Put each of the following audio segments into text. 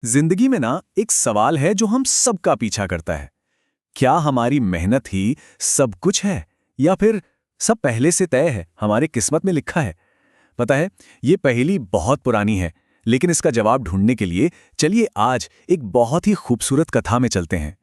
जिंदगी में ना एक सवाल है जो हम सबका पीछा करता है। क्या हमारी मेहनत ही सब कुछ है या फिर सब पहले से तय है, हमारे किस्मत में लिखा है? पता है, ये पहेली बहुत पुरानी है, लेकिन इसका जवाब ढूंढने के लिए चलिए आज एक बहुत ही खूबसूरत कथा में चलते हैं।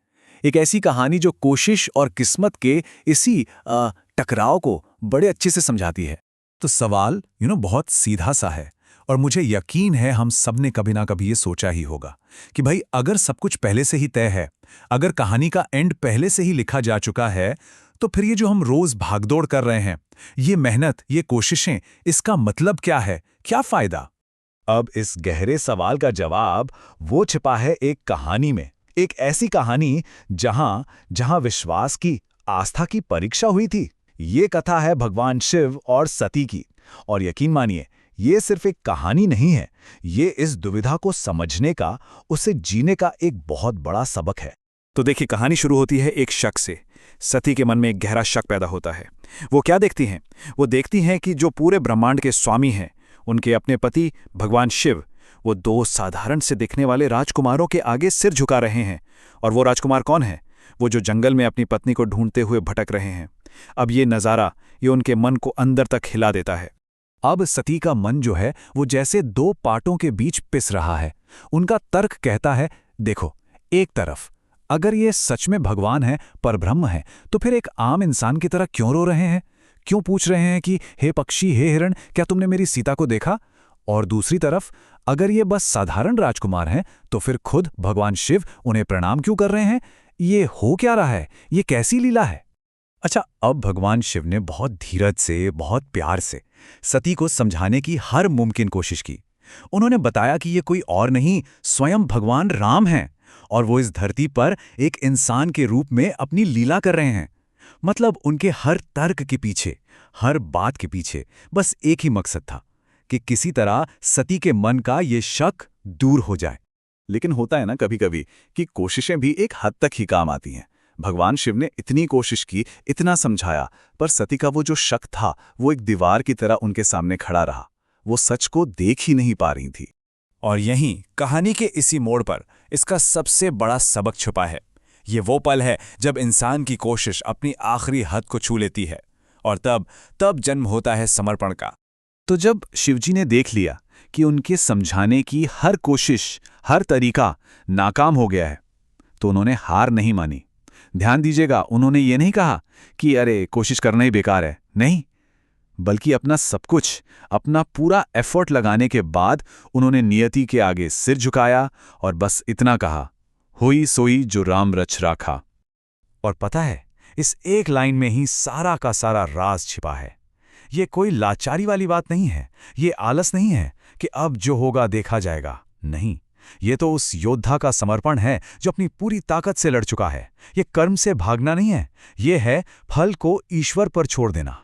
एक ऐसी कहानी जो कोशिश और किस्मत के इसी टकराव को बड़े अच्छे से समझाती है। तो सवाल बहुत सीधा सा है और मुझे यकीन है हम सब ने कभी ना कभी ये सोचा ही होगा कि भाई अगर सब कुछ पहले से ही तय है, अगर कहानी का एंड पहले से ही लिखा जा चुका है, तो फिर ये जो हम रोज भागदौड़ कर रहे हैं, ये मेहनत, ये कोशिशें, इसका मतलब क्या है, क्या फायदा? अब इस गहरे सवाल का जवाब वो छिपा है एक कहानी में। एक ऐसी कहानी जहां जहां विश्वास की, आस्था की परीक्षा हुई थी। ये कथा है भगवान शिव और सती की। और यकीन मानिए, ये सिर्फ एक कहानी नहीं है, ये इस दुविधा को समझने का, उसे जीने का एक बहुत बड़ा सबक है। तो देखिए, कहानी शुरू होती है एक शक से। सती के मन में एक गहरा शक पैदा होता है। वो क्या देखती हैं? वो देखती हैं कि जो पूरे ब्रह्मांड के स्वामी हैं, उनके अपने पति भगवान शिव, वो दो साधारण से दिखने वाले राजकुमारों के आगे सिर झुका रहे हैं। और वो राजकुमार कौन है? वो जो जंगल में अपनी पत्नी को ढूंढते हुए भटक रहे हैं। अब ये नज़ारा, ये उनके मन को अंदर तक हिला देता है। अब सती का मन जो है वो जैसे दो पाटों के बीच पिस रहा है। उनका तर्क कहता है, देखो, एक तरफ अगर ये सच में भगवान है, परब्रह्म है, तो फिर एक आम इंसान की तरह क्यों रो रहे हैं? क्यों पूछ रहे हैं कि हे पक्षी, हे हिरण, क्या तुमने मेरी सीता को देखा? और दूसरी तरफ अगर ये बस साधारण राजकुमार हैं, तो फिर खुद भगवान शिव उन्हें प्रणाम क्यों कर रहे हैं? ये हो क्या रहा है? ये कैसी लीला है? अच्छा, अब भगवान शिव ने बहुत धीरज से, बहुत प्यार से सती को समझाने की हर मुमकिन कोशिश की। उन्होंने बताया कि ये कोई और नहीं, स्वयं भगवान राम हैं, और वो इस धरती पर एक इंसान के रूप में अपनी लीला कर रहे हैं। मतलब उनके हर तर्क के पीछे, हर बात के पीछे बस एक ही मकसद था कि किसी तरह सती के मन का ये शक दूर हो जाए। लेकिन होता है ना कभी-कभी कि कोशिशें भी एक हद तक ही काम आती हैं। भगवान शिव ने इतनी कोशिश की, इतना समझाया, पर सती का वो जो शक था, वो एक दीवार की तरह उनके सामने खड़ा रहा। वो सच को देख ही नहीं पा रही थी। और यहीं कहानी के इसी मोड़ पर इसका सबसे बड़ा सबक छुपा है। ये वो पल है जब इंसान की कोशिश अपनी आखिरी हद को छू लेती है, और तब जन्म होता है समर्पण का। तो जब शिवजी ने देख लिया कि उनके समझाने की हर कोशिश, हर तरीका नाकाम हो गया है, तो उन्होंने हार नहीं मानी। ध्यान दीजिएगा, उन्होंने ये नहीं कहा कि अरे कोशिश करना ही बेकार है, नहीं, बल्कि अपना सब कुछ, अपना पूरा एफर्ट लगाने के बाद उन्होंने नियति के आगे सिर झुकाया और बस इतना कहा, हुई सोई जो राम रच राखा। और पता है, इस एक लाइन में ही सारा का सारा राज छिपा है। ये कोई लाचारी वाली बात नहीं है, ये आलस नहीं है कि अब जो होगा देखा जाएगा, नहीं, ये तो उस योद्धा का समर्पण है जो अपनी पूरी ताकत से लड़ चुका है। ये कर्म से भागना नहीं है, ये है फल को ईश्वर पर छोड़ देना।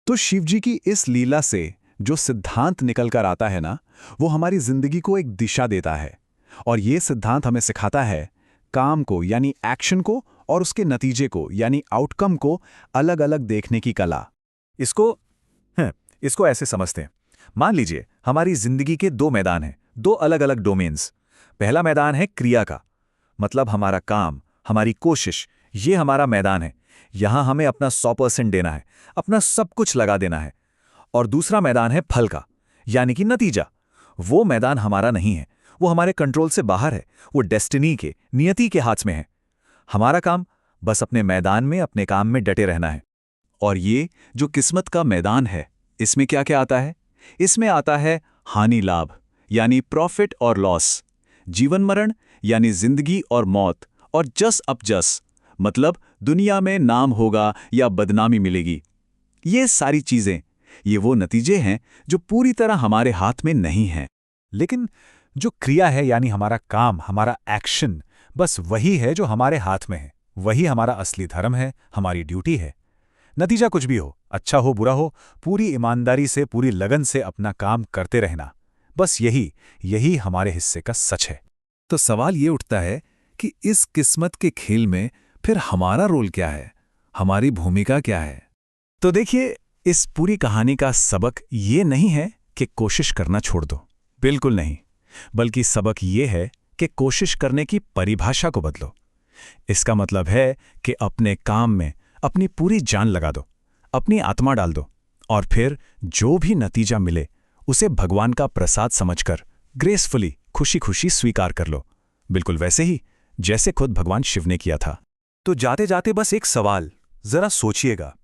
तो शिवजी की इस लीला से जो सिद्धांत निकल कर आता है ना, वो हमारी जिंदगी को एक दिशा देता है। और ये सिद्धांत हमें सिखाता है काम को यानी एक्शन को और उसके नतीजे को यानी आउटकम को अलग अलग देखने की कला। इसको ऐसे समझते हैं, मान लीजिए हमारी जिंदगी के दो मैदान हैं, दो अलग अलग डोमेन्स। पहला मैदान है क्रिया का, मतलब हमारा काम, हमारी कोशिश, ये हमारा मैदान है। यहां हमें अपना 100% देना है, अपना सब कुछ लगा देना है। और दूसरा मैदान है फल का, यानी कि नतीजा। वो मैदान हमारा नहीं है, वो हमारे कंट्रोल से बाहर है, वो डेस्टिनी के, नियति के हाथ में है। हमारा काम बस अपने मैदान में, अपने काम में डटे रहना है। और ये जो किस्मत का मैदान है, इसमें क्या क्या आता है? इसमें आता है हानि लाभ यानी प्रॉफिट और लॉस, जीवन मरण यानी जिंदगी और मौत, और जस अप जस मतलब दुनिया में नाम होगा या बदनामी मिलेगी। ये सारी चीजें, ये वो नतीजे हैं जो पूरी तरह हमारे हाथ में नहीं हैं। लेकिन जो क्रिया है यानी हमारा काम, हमारा एक्शन, बस वही है जो हमारे हाथ में है। वही हमारा असली धर्म है, हमारी ड्यूटी है। नतीजा कुछ भी हो, अच्छा हो बुरा हो, पूरी ईमानदारी से, पूरी लगन से अपना काम करते रहना, बस यही हमारे हिस्से का सच है। तो सवाल ये उठता है कि इस किस्मत के खेल में फिर हमारा रोल क्या है, हमारी भूमिका क्या है? तो देखिए, इस पूरी कहानी का सबक ये नहीं है कि कोशिश करना छोड़ दो, बिल्कुल नहीं, बल्कि सबक ये है कि कोशिश करने की परिभाषा को बदलो। इसका मतलब है कि अपने काम में अपनी पूरी जान लगा दो, अपनी आत्मा डाल दो, और फिर जो भी नतीजा मिले उसे भगवान का प्रसाद समझकर ग्रेसफुली, खुशी खुशी स्वीकार कर लो, बिल्कुल वैसे ही जैसे खुद भगवान शिव ने किया था। तो जाते जाते बस एक सवाल, जरा सोचिएगा,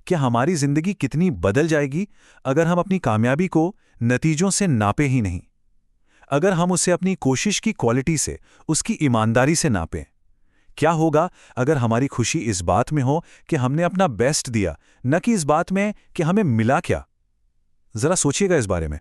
क्या हमारी जिंदगी कितनी बदल जाएगी अगर हम अपनी कामयाबी को नतीजों से नापे ही नहीं, अगर हम उसे अपनी कोशिश की क्वालिटी से, उसकी ईमानदारी से नापें? क्या होगा अगर हमारी खुशी इस बात में हो कि हमने अपना बेस्ट दिया, न कि इस बात में कि हमें मिला क्या? जरा सोचिएगा इस बारे में।